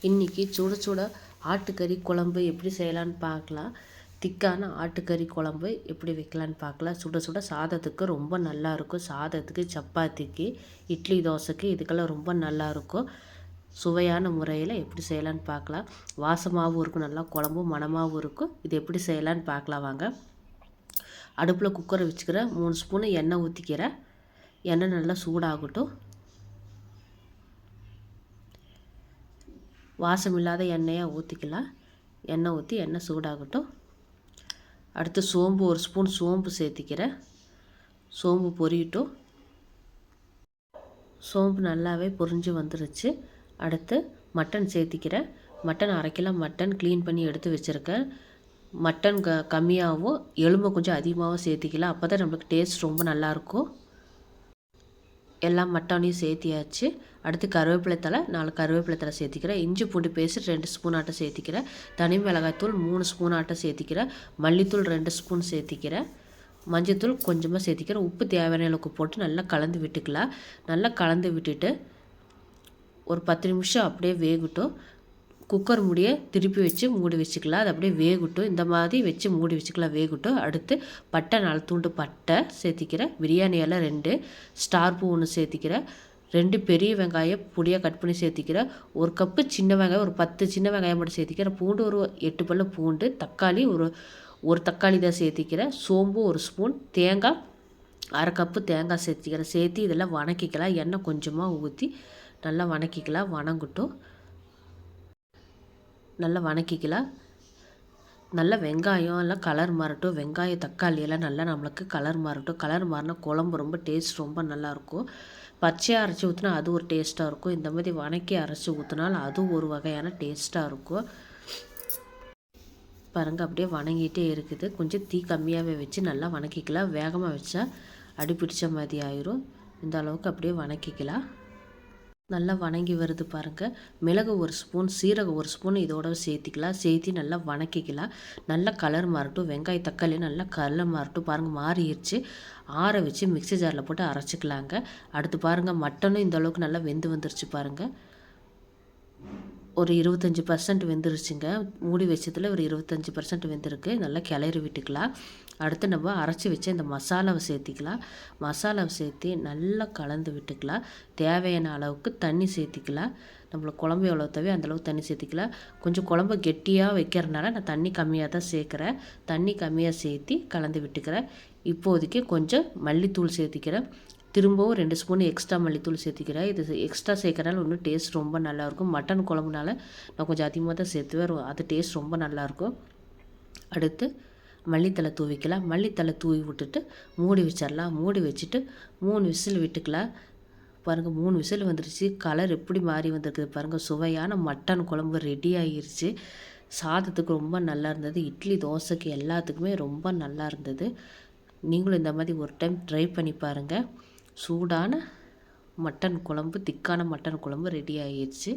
இன்றைக்கி சுட சுட ஆட்டுக்கறி குழம்பு எப்படி செய்யலான்னு பார்க்கலாம். திக்கான ஆட்டுக்கறி குழம்பு எப்படி வைக்கலான்னு பார்க்கலாம். சுட சுட சாதத்துக்கு ரொம்ப நல்லாயிருக்கும். சாதத்துக்கு, சப்பாத்திக்கு, இட்லி தோசைக்கு இதுக்கெல்லாம் ரொம்ப நல்லாயிருக்கும். சுவையான முறையில் எப்படி செய்யலான்னு பார்க்கலாம். வாசமாகவும் இருக்கும், நல்லா குழம்பும் மணமாகவும் இருக்கும். இது எப்படி செய்யலான்னு பார்க்கலாம் வாங்க. அடுப்பில் குக்கரை வச்சுக்கிறேன். 3 ஸ்பூனு எண்ணெய் ஊற்றிக்கிறேன். எண்ணெய் நல்லா சூடாகட்டும். வாசம் இல்லாத எண்ணெயாக ஊற்றிக்கலாம். எண்ணெய் ஊற்றி எண்ணெய் சூடாகட்டும். அடுத்து சோம்பு, 1 ஸ்பூன் சோம்பு சேர்த்திக்கிறேன். சோம்பு பொரியட்டும். சோம்பு நல்லாவே பொரிஞ்சு வந்துருச்சு. அடுத்து மட்டன் சேர்த்திக்கிறேன். மட்டன் 1/2 கிலோ மட்டன் க்ளீன் பண்ணி எடுத்து வச்சுருக்கேன். மட்டன் கம்மியாகவும் எலும்பை கொஞ்சம் அதிகமாகவும் சேர்த்திக்கலாம். அப்போ தான் நம்மளுக்கு டேஸ்ட் ரொம்ப நல்லாயிருக்கும். எல்லாம் மட்டனையும் சேர்த்தியாச்சு. அடுத்து கருவேப்பிலை தழை, 4 கருவேப்பிலை தழை சேர்த்திக்கிறேன். இஞ்சி பூண்டு பேஸ்ட் 2 ஸ்பூன் ஆட்டம் சேர்த்திக்கிறேன். தனி மிளகாய்த்தூள் 3 ஸ்பூன் ஆட்டம் சேர்த்திக்கிறேன். மல்லித்தூள் 2 ஸ்பூன் சேர்த்திக்கிறேன். மஞ்சத்தூள் கொஞ்சமாக சேர்த்திக்கிறேன். உப்பு தேவையான அளவுக்கு போட்டு நல்லா கலந்து விட்டுக்கலாம். நல்லா கலந்து விட்டுட்டு ஒரு 10 நிமிஷம் அப்படியே வேகட்டும். குக்கர் மூடியை திருப்பி வச்சு மூடி வச்சுக்கலாம். அது அப்படியே வேகட்டும். இந்த மாதிரி வச்சு மூடி வச்சுக்கலாம், வேகட்டும். அடுத்து பட்டை 4 துண்டு பட்டை சேர்த்திக்கிறேன். பிரியாணி இலை 2, ஸ்டார் பூ 1 சேர்த்திக்கிறேன். 2 பெரிய வெங்காயம் பொடியாக கட் பண்ணி சேர்த்திக்கிறேன். 1 கப்பு சின்ன வெங்காயம், ஒரு 10 சின்ன வெங்காயம் மட்டும் சேர்த்திக்கிறேன். பூண்டு ஒரு 8 பல்லு பூண்டு, தக்காளி ஒரு தக்காளி தான் சேர்த்திக்கிறேன். சோம்பு 1 ஸ்பூன், தேங்காய் 1/2 கப்பு தேங்காய் சேர்த்திக்கிறேன். சேர்த்து இதெல்லாம் வணக்கிக்கலாம். எண்ணெய் கொஞ்சமாக ஊற்றி நல்லா வணக்கிக்கலாம். வணங்கட்டும். நல்லா வணக்கிக்கலாம். நல்லா வெங்காயம் எல்லாம் கலர் மாறட்டும். வெங்காயம் தக்காளி எல்லாம் நல்லா நம்மளுக்கு கலர் மாறட்டும். கலர் மாறினா குழம்பு ரொம்ப டேஸ்ட் ரொம்ப நல்லாயிருக்கும். பச்சையாக அரைச்சி ஊற்றினா அது ஒரு டேஸ்ட்டாக இருக்கும். இந்த மாதிரி வணக்கி அரைச்சி ஊற்றினாலும் அது ஒரு வகையான டேஸ்ட்டாக இருக்கும். பாருங்கள், அப்படியே வணங்கிட்டே இருக்குது. கொஞ்சம் தீ கம்மியாகவே வச்சு நல்லா வணக்கிக்கலாம். வேகமாக வச்சா அடி பிடிச்ச மாதிரி ஆயிரும். இந்த அளவுக்கு அப்படியே வணக்கிக்கலாம். நல்லா வணங்கி வருது பாருங்கள். மிளகு 1 ஸ்பூன், சீரகம் 1 ஸ்பூன் இதோட சேர்த்திக்கலாம். சேர்த்தி நல்லா வணக்கிக்கலாம். நல்லா கலர் மாறட்டும். வெங்காய தக்காளி நல்லா கலர் மாறட்டும். பாருங்கள், மாறிடுச்சு. ஆற வச்சு மிக்ஸி ஜாரில் போட்டு அரைச்சிக்கலாங்க. அடுத்து பாருங்கள், மட்டனும் இந்த அளவுக்கு நல்லா வெந்து வந்துருச்சு பாருங்கள். ஒரு 25% வெந்துருச்சுங்க. மூடி வச்சதில் ஒரு 25% வெந்திருக்கு. நல்லா கிளறி விட்டுக்கலாம். அடுத்து நம்ம அரைச்சி வச்ச இந்த மசாலாவை சேர்த்திக்கலாம். மசாலாவை சேர்த்து நல்லா கலந்து விட்டுக்கலாம். தேவையான அளவுக்கு தண்ணி சேர்த்திக்கலாம். நம்மளுக்கு குழம்பு எவ்வளோ தேவையோ அந்தளவுக்கு தண்ணி சேர்த்திக்கலாம். கொஞ்சம் குழம்பு கெட்டியாக வைக்கிறதுனால நான் தண்ணி கம்மியாக தான் சேர்க்குறேன். தண்ணி கம்மியாக சேர்த்தி கலந்து விட்டுக்கிறேன். இப்போதைக்கு கொஞ்சம் மல்லித்தூள் சேர்த்திக்கிறேன். திரும்பவும் 2 ஸ்பூன் எக்ஸ்ட்ரா மல்லித்தூள் சேர்த்திக்கிறேன். இது எக்ஸ்ட்ரா சேர்க்கறனால இன்னும் டேஸ்ட் ரொம்ப நல்லாயிருக்கும். மட்டன் குழம்புனால நான் கொஞ்சம் அதிகமாக தான் சேர்த்துவேன். அது டேஸ்ட் ரொம்ப நல்லாயிருக்கும். அடுத்து மல்லித்தலை தூவிக்கலாம். மல்லித்தலை தூவி விட்டுட்டு மூடி வச்சிடலாம். மூடி வச்சுட்டு 3 விசில் விட்டுக்கலாம். பாருங்கள், 3 விசில் வந்துருச்சு. கலர் எப்படி மாறி வந்திருக்குது பாருங்கள். சுவையான மட்டன் குழம்பு ரெடி ஆகிருச்சு. சாதத்துக்கு ரொம்ப நல்லா இருந்தது. இட்லி தோசைக்கு எல்லாத்துக்குமே ரொம்ப நல்லா இருந்தது. நீங்களும் இந்த மாதிரி ஒரு டைம் ட்ரை பண்ணி பாருங்கள். சூடான மட்டன் குழம்பு, திக்கான மட்டன் குழம்பு ரெடி ஆகிடுச்சு.